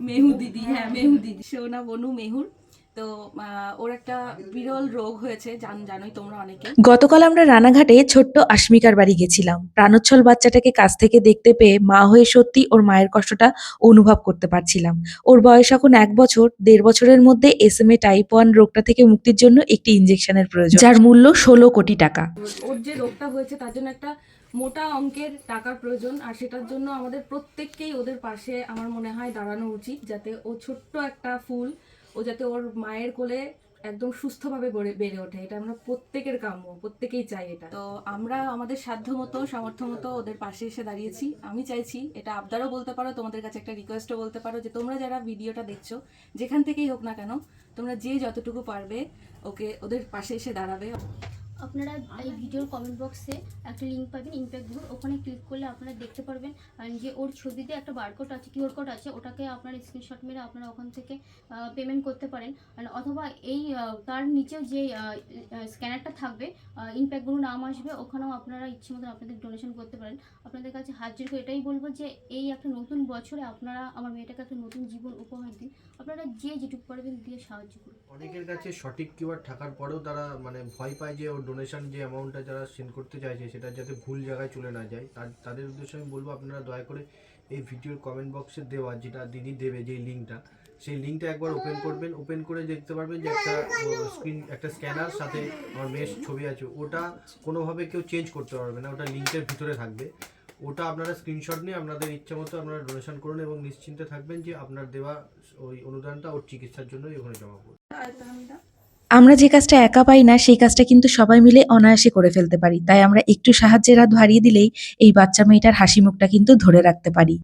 মেহু দিদি, হ্যাঁ মেহু দিদি, সোনা বনু মেহুর। তো ওর একটা বিরল রোগ হয়েছে, জানোই তোমরা অনেকে। গতকাল আমরা রানাঘাটে ছোট্ট আশ্মিকার বাড়ি গেছিলাম। প্রাণোচ্ছল বাচ্চাটাকে কাছ থেকে দেখতে পেয়ে মা হয়ে সত্যি ওর মায়ের কষ্টটা অনুভব করতে পারছিলাম। ওর বয়স এখন 1 বছর। 1.5 বছরের মধ্যে SMA টাইপ 1 রোগটা থেকে মুক্তির জন্য একটি ইনজেকশনের প্রয়োজন, যার মূল্য 16 কোটি টাকা। ওর যে রোগটা হয়েছে তার জন্য একটা মোটা অঙ্কের টাকার প্রয়োজন, আর সেটার জন্য আমাদের প্রত্যেককেই ওদের পাশে আমার মনে হয় দাঁড়ানো উচিত, যাতে ও ছোট্ট একটা ফুল, ও যাতে ওর মায়ের কোলে একদম সুস্থভাবে বেড়ে ওঠে। এটা আমরা প্রত্যেকের কাম্য, প্রত্যেকেই চাই এটা। তো আমরা আমাদের সাধ্য মতো সামর্থ্য মতো ওদের পাশে এসে দাঁড়িয়েছি। আমি চাইছি, এটা আবদারও বলতে পারো, তোমাদের কাছে একটা রিকোয়েস্টও বলতে পারো, যে তোমরা যারা ভিডিওটা দেখছো, যেখান থেকেই হোক না কেন, তোমরা যে যতটুকু পারবে ওদের পাশে এসে দাঁড়াবে। আপনারা এই ভিডিওর কমেন্ট বক্সে একটা লিঙ্ক পাবেন ইমপ্যাক্ট গ্রুপ, ওখানে ক্লিক করলে আপনারা দেখতে পারবেন যে ওর ছবিতে একটা বারকোড আছে, কিউআর কোড আছে, ওটাকে আপনারা স্ক্রিনশট মেরে আপনারা ওখান থেকে পেমেন্ট করতে পারেন। অথবা এই তার নিচেও যে স্ক্যানারটা থাকবে, ইমপ্যাক্ট গ্রুপ নাম আসবে, ওখানেও আপনারা ইচ্ছে মতন আপনাদের ডোনেশন করতে পারেন। আপনাদের কাছে হাত জোড় করে এটাই বলবো যে এই একটা নতুন বছরে আপনারা আমার মেয়েটাকে একটা নতুন জীবন উপহার দিন। আপনারা যে যেটুকু পারবেন দিয়ে সাহায্য করুন। অনেকের কাছে সঠিক কিউআর থাকার পরেও তারা ভয় পায় যে ওর ডোনেশন যে অ্যামাউন্টটা যারা সেন্ড করতে চাইছে সেটা যাতে ভুল জায়গায় চলে না যায়। তাদের উদ্দেশ্যে আমি বলবো, আপনারা দয়া করে এই ভিডিওর কমেন্ট বক্সে দেওয়া যেটা দিদি দেবে যে লিঙ্কটা, সেই লিঙ্কটা একবার ওপেন করবেন। ওপেন করে দেখতে পারবেন যে একটা স্ক্যানার সাথে আমার মেয়ের ছবি আছে। ওটা কোনোভাবে কেউ চেঞ্জ করতে পারবে না, ওটা লিঙ্কের ভিতরে থাকবে। ওটা আপনারা স্ক্রিনশট নিয়ে আপনাদের ইচ্ছা মতো আপনারা ডোনেশন করুন এবং নিশ্চিন্তে থাকবেন যে আপনার দেওয়া ওই অনুদানটা ওর চিকিৎসার জন্যই ওখানে জমা করুন। আমরা যে কাজটা একা পাই না, সেই কাজটা কিন্তু সবাই মিলে অনায়াসে করে ফেলতে পারি। তাই আমরা একটু সাহায্যের হাত বাড়িয়ে দিলেই এই বাচ্চা মেয়েটার হাসি মুখটা কিন্তু ধরে রাখতে পারি।